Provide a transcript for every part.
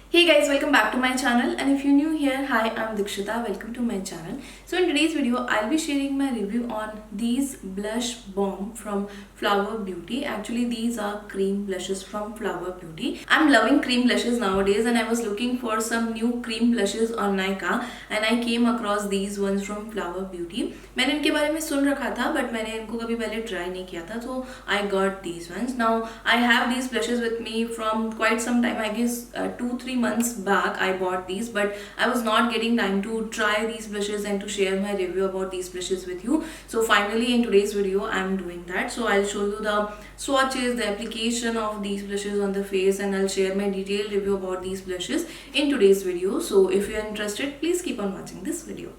Hey guys, welcome back to my channel, and if you're new here, hi, I'm Dikshita. Welcome to my channel. So in today's video, I'll be sharing my review on these blush bomb from Flower Beauty. Actually, these are cream blushes from Flower Beauty. I'm loving cream blushes nowadays, and I was looking for some new cream blushes on Nykaa, and I came across these ones from Flower Beauty. मैंने इनके बारे में सुन रखा था, but मैंने इनको कभी पहले try नहीं किया था, so I got these ones. Now I have these blushes with me from quite some time. I guess 2-3 months back I bought these, but I was not getting time to try these blushes and to share my review about these blushes with you. So finally in today's video I'm doing that. So I'll show you the swatches, the application of these blushes on the face, and I'll share my detailed review about these blushes in today's video. So if you're interested, please keep on watching this video.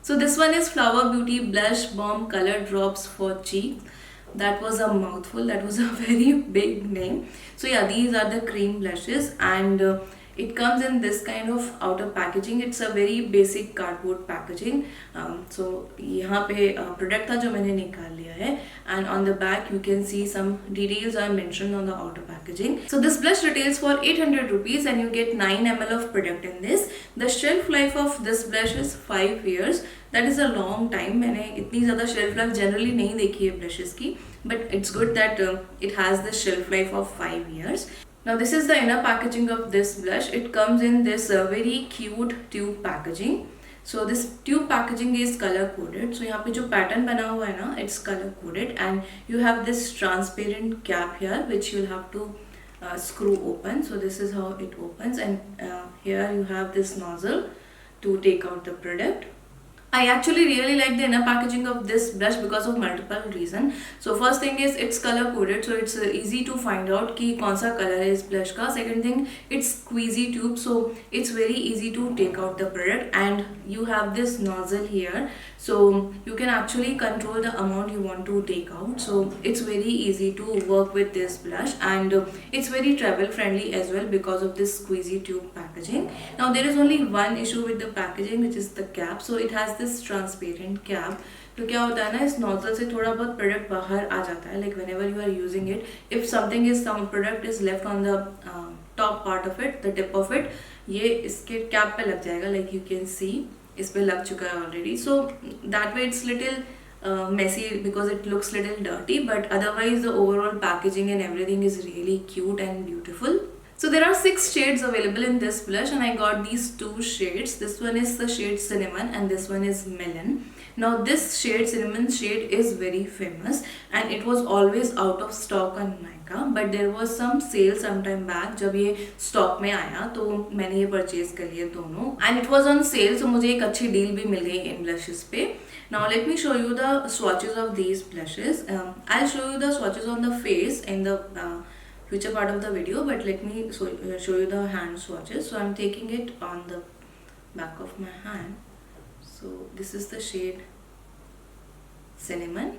So this one is Flower Beauty Blush Bomb Color Drops for Cheeks. That was a mouthful, that was a very big name. So yeah, these are the cream blushes, and it comes in this kind of outer packaging. It's a very basic cardboard packaging. So यहाँ पे product था जो मैंने निकाल लिया है, and on the back you can see some details are mentioned on the outer packaging. So this blush retails for 800 rupees and you get 9 ml of product in this. The shelf life of this blush is 5 years. That is a long time. मैंने इतनी ज़्यादा shelf life generally नहीं देखी है brushes की, but it's good that it has this shelf life of 5 years. Now this is the inner packaging of this blush. It comes in this very cute tube packaging. So this tube packaging is color coded. So यहाँ पे जो pattern बना हुआ है ना, it's color coded, and you have this transparent cap here which you'll have to screw open. So this is how it opens, and here you have this nozzle to take out the product. I actually really like the inner packaging of this blush because of multiple reasons. So first thing is it's color coded, so it's easy to find out कि कौन सा color है इस blush का. Second thing, it's squeezy tube, so it's very easy to take out the product, and you have this nozzle here, so you can actually control the amount you want to take out. So it's very easy to work with this blush, and it's very travel friendly as well because of this squeezy tube packaging. Now there is only one issue with the packaging, which is the cap. So it has this transparent cap. तो क्या होता है ना, इस nozzle से थोड़ा बहुत product बाहर आ जाता है. Like whenever you are using it, if some product is left on the top part of it, the tip of it, ये इसके कैप पे लग जाएगा. Like you can see, इस पे लग चुका है already. So that way it's little messy because it looks little dirty, but otherwise the overall packaging and everything is really cute and beautiful. So there are 6 shades available in this blush, and I got these 2 shades. This one is the shade Cinnamon and this one is Melon. Now this shade, Cinnamon shade, is very famous and it was always out of stock on Nykaa, but there was some sale sometime back जब ये stock में आया तो मैंने ये purchase कर लिए दोनों, and it was on sale, so मुझे एक अच्छी deal भी मिल गई इन blushes पे. Now let me show you the swatches of these blushes. I'll show you the swatches on the face in the future part of the video, but let me show you the hand swatches. So I'm taking it on the back of my hand. So this is the shade Cinnamon,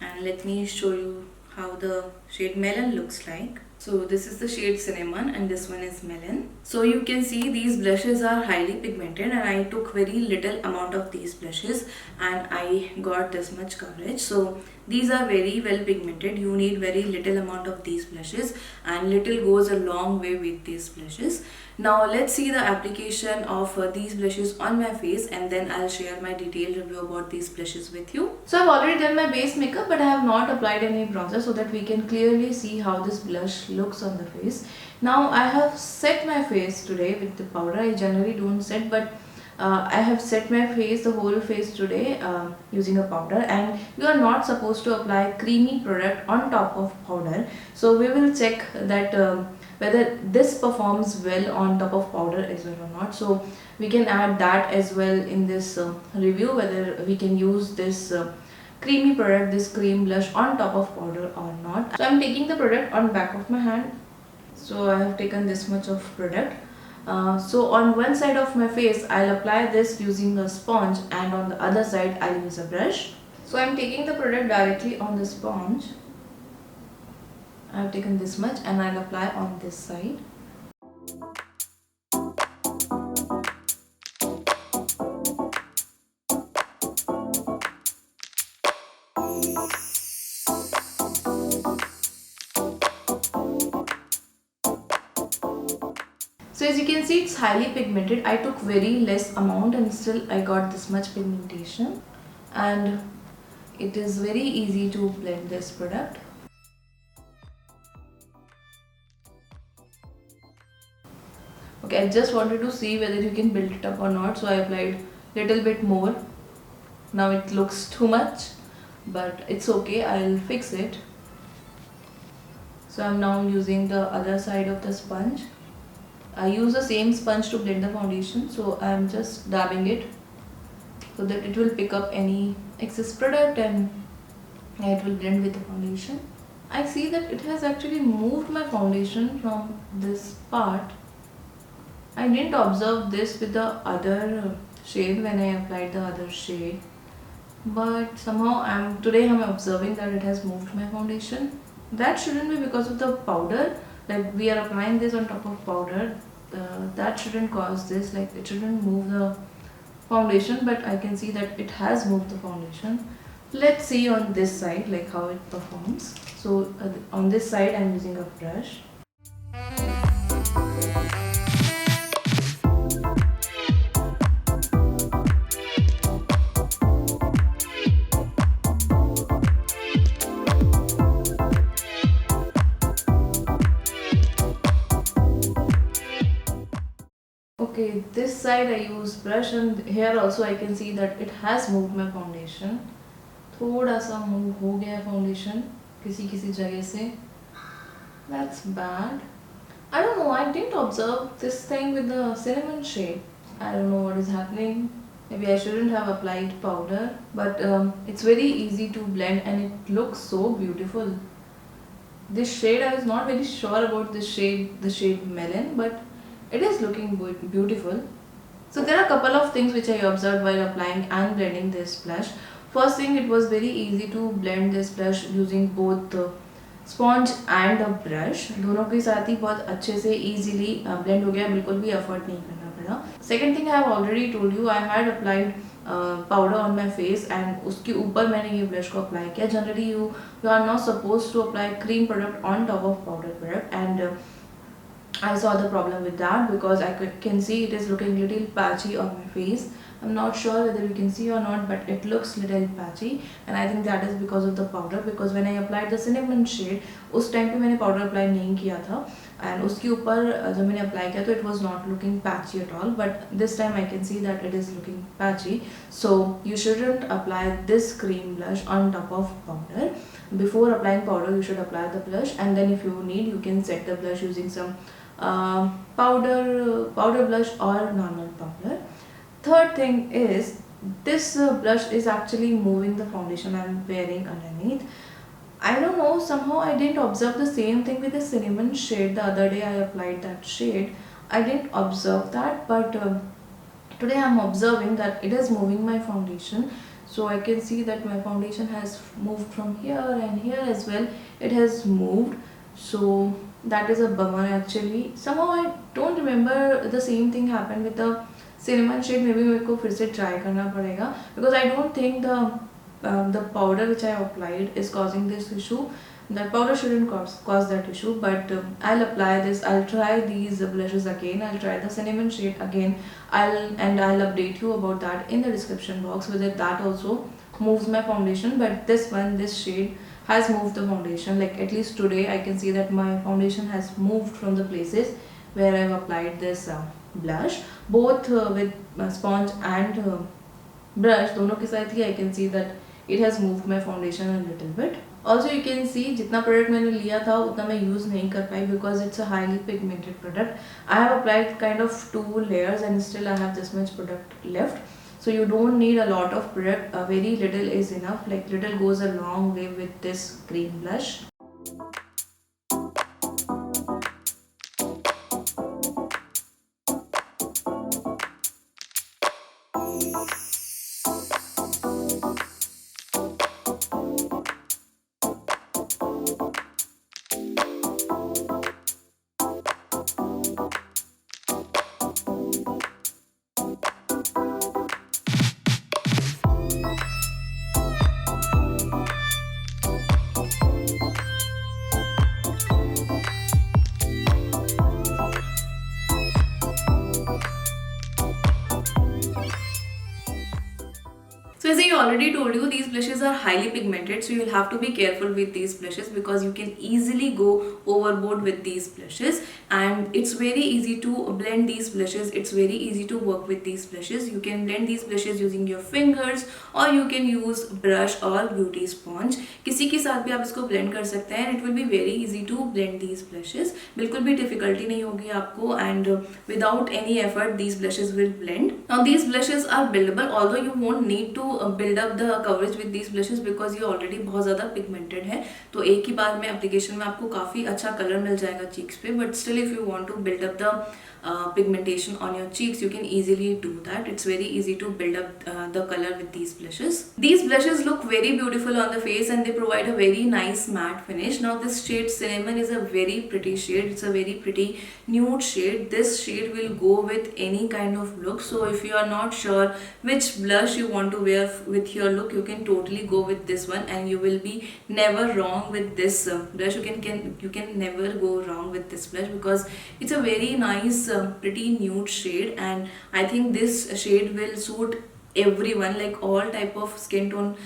and let me show you how the shade Melon looks like. So this is the shade Cinnamon and this one is Melon. So you can see these blushes are highly pigmented, and I took very little amount of these blushes and I got this much coverage. So these are very well pigmented. You need very little amount of these blushes, and little goes a long way with these blushes. Now let's see the application of these blushes on my face, and then I'll share my detailed review about these blushes with you. So I've already done my base makeup, but I have not applied any bronzer so that we can clearly see how this blush looks on the face. Now I have set my face today with the powder. I generally don't set, but I have set my face, the whole face today using a powder, and you are not supposed to apply creamy product on top of powder. So we will check that whether this performs well on top of powder as well or not. So we can add that as well in this review, whether we can use this creamy product, this cream blush, on top of powder or not. So I'm taking the product on back of my hand. So I have taken this much of product. So on one side of my face I'll apply this using a sponge, and on the other side I'll use a brush. So I'm taking the product directly on the sponge. I've taken this much and I'll apply on this side. as you can see, it's highly pigmented. I took very less amount and still I got this much pigmentation, and it is very easy to blend this product. Okay, I just wanted to see whether you can build it up or not, so I applied little bit more. Now it looks too much, but it's okay, I'll fix it. So I'm now using the other side of the sponge. I use the same sponge to blend the foundation, so I'm just dabbing it so that it will pick up any excess product and it will blend with the foundation. I see that it has actually moved my foundation from this part. I didn't observe this with the other shade when I applied the other shade, but somehow today I'm observing that it has moved my foundation. That shouldn't be because of the powder, like we are applying this on top of powder. That shouldn't cause this, like it shouldn't move the foundation, but I can see that it has moved the foundation. Let's see on this side like how it performs. So on this side I'm using a brush. Okay, this side I use brush, and here also I can see that it has moved my foundation. थोड़ा सा move हो गया foundation किसी किसी जगह से. That's bad. I don't know, I didn't observe this thing with the cinnamon shade. I don't know what is happening. Maybe I shouldn't have applied powder, but it's very easy to blend and it looks so beautiful. This shade, I was not very sure about this shade, the shade Melon, but it is looking beautiful. So there are a couple of things which I observed while applying and blending this blush. First thing, it was very easy to blend this blush using both the sponge and a brush. दोनों के साथ ही बहुत अच्छे से easily blend हो गया, बिल्कुल भी effort नहीं करना पड़ा. Second thing, I have already told you, I had applied powder on my face and उसके ऊपर मैंने ये blush को apply किया. Generally you are not supposed to apply cream product on top of powder product, and I saw the problem with that because I can see it is looking little patchy on my face. I'm not sure whether you can see or not, but it looks little patchy, and I think that is because of the powder. Because when I applied the cinnamon shade, उस time पे मैंने powder apply नहीं किया था, and उसके ऊपर जब मैंने apply किया तो it was not looking patchy at all. But this time I can see that it is looking patchy. So you shouldn't apply this cream blush on top of powder. Before applying powder, you should apply the blush, and then if you need, you can set the blush using some powder blush or normal powder. Third thing is, this blush is actually moving the foundation I'm wearing underneath. I don't know, somehow I didn't observe the same thing with the cinnamon shade. The other day I applied that shade, I didn't observe that, but today I'm observing that it is moving my foundation. So I can see that my foundation has moved from here, and here as well it has moved. So that is a bummer actually. Somehow I don't remember the same thing happened with the cinnamon shade. Maybe मेरे को फिर से try करना पड़ेगा, because I don't think the powder which I applied is causing this issue. That powder shouldn't cause that issue, but I'll apply this. I'll try these blushes again. I'll try the cinnamon shade again. I'll update you about that in the description box, whether that also moves my foundation. But this shade has moved the foundation. Like at least today I can see that my foundation has moved from the places where I've applied this blush, both with sponge and brush. दोनों के साथ ही I can see that it has moved my foundation a little bit. Also you can see जितना product मैंने लिया था उतना मैं use नहीं कर पाई because it's a highly pigmented product. I have applied kind of 2 layers and still I have this much product left. So you don't need a lot of product, very little is enough. Like little goes a long way with this cream blush. already told you these blushes are highly pigmented, so you'll have to be careful with these blushes because you can easily go overboard with these blushes, and it's very easy to blend these blushes. It's very easy to work with these blushes. You can blend these blushes using your fingers or you can use brush or beauty sponge. किसी के साथ भी आप इसको blend कर सकते हैं, and it will be very easy to blend these blushes. बिल्कुल भी difficulty नहीं होगी आपको, and without any effort these blushes will blend. Now these blushes are buildable, although you won't need to build up the coverage with these blushes because ये already बहुत ज़्यादा pigmented है, तो एक ही बार में application में आपको काफ़ी अच्छा color मिल जाएगा cheeks पे. But still if you want to build up the pigmentation on your cheeks, you can easily do that. It's very easy to build up the color with these blushes. These blushes look very beautiful on the face and they provide a very nice matte finish. Now this shade Cinnamon is a very pretty shade. It's a very pretty nude shade. This shade will go with any kind of look. So if you are not sure which blush you want to wear with your look, you can totally go with this one and you will be never wrong with this blush. You can never go wrong with this blush because it's a very nice pretty nude shade, and I think this shade will suit everyone, like all type of skin tone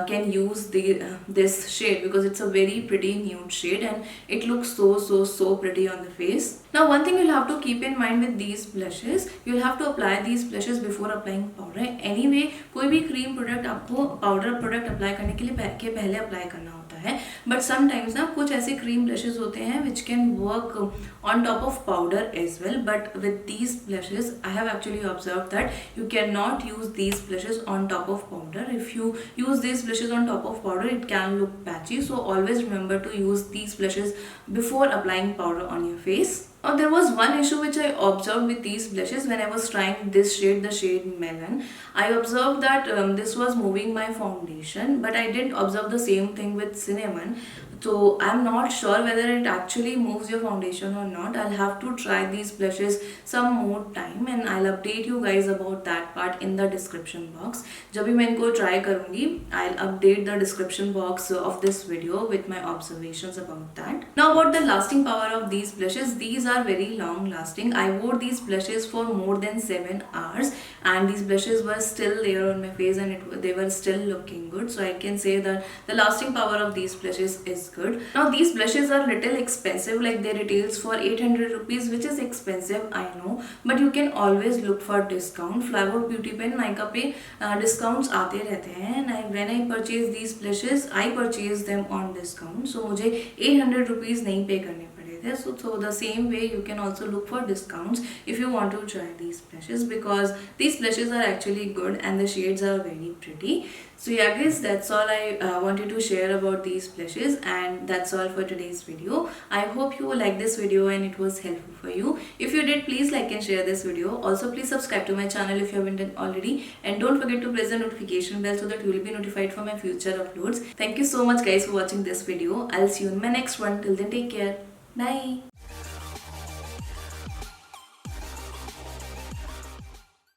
can use this shade because it's a very pretty nude shade and it looks so pretty on the face. Now one thing you'll have to keep in mind with these blushes, you'll have to apply these blushes before applying powder. Anyway कोई भी cream product आपको powder product apply करने के लिए पहले apply करना होता है, but sometimes ना कुछ ऐसे cream blushes होते हैं which can work on top of powder as well, but with these blushes I have actually observed that you cannot use these blushes on top of powder. If you use these blushes on top of powder, it can look patchy, so always remember to use these blushes before applying powder on your face. Now there was one issue which I observed with these blushes when I was trying this shade, the shade Melon. I observed that this was moving my foundation, but I didn't observe the same thing with Cinnamon. So I'm not sure whether it actually moves your foundation or not. I'll have to try these blushes some more time and I'll update you guys about that part in the description box. जब भी मैं इनको try करूँगी, I'll update the description box of this video with my observations about that. Now about the lasting power of these blushes, these are very long lasting. I wore these blushes for more than 7 hours and these blushes were still there on my face and they were still looking good. So I can say that the lasting power of these blushes is good. Now these blushes are little expensive, like they retails for 800 rupees, which is expensive, I know, but you can always look for discount. Flower Beauty पे Nykaa पे discounts आते रहते हैं, and when I purchase these blushes, I purchase them on discount, so मुझे 800 rupees नहीं pay करने पड़े थे. So the same way you can also look for discounts if you want to try these blushes because these blushes are actually good and the shades are very pretty. So yeah guys, that's all I wanted to share about these blushes, and that's all for today's video. I hope you liked this video and it was helpful for you. If you did, please like and share this video. Also please subscribe to my channel if you haven't done already, and don't forget to press the notification bell so that you will be notified for my future uploads. Thank you so much guys for watching this video. I'll see you in my next one. Till then, take care. Bye.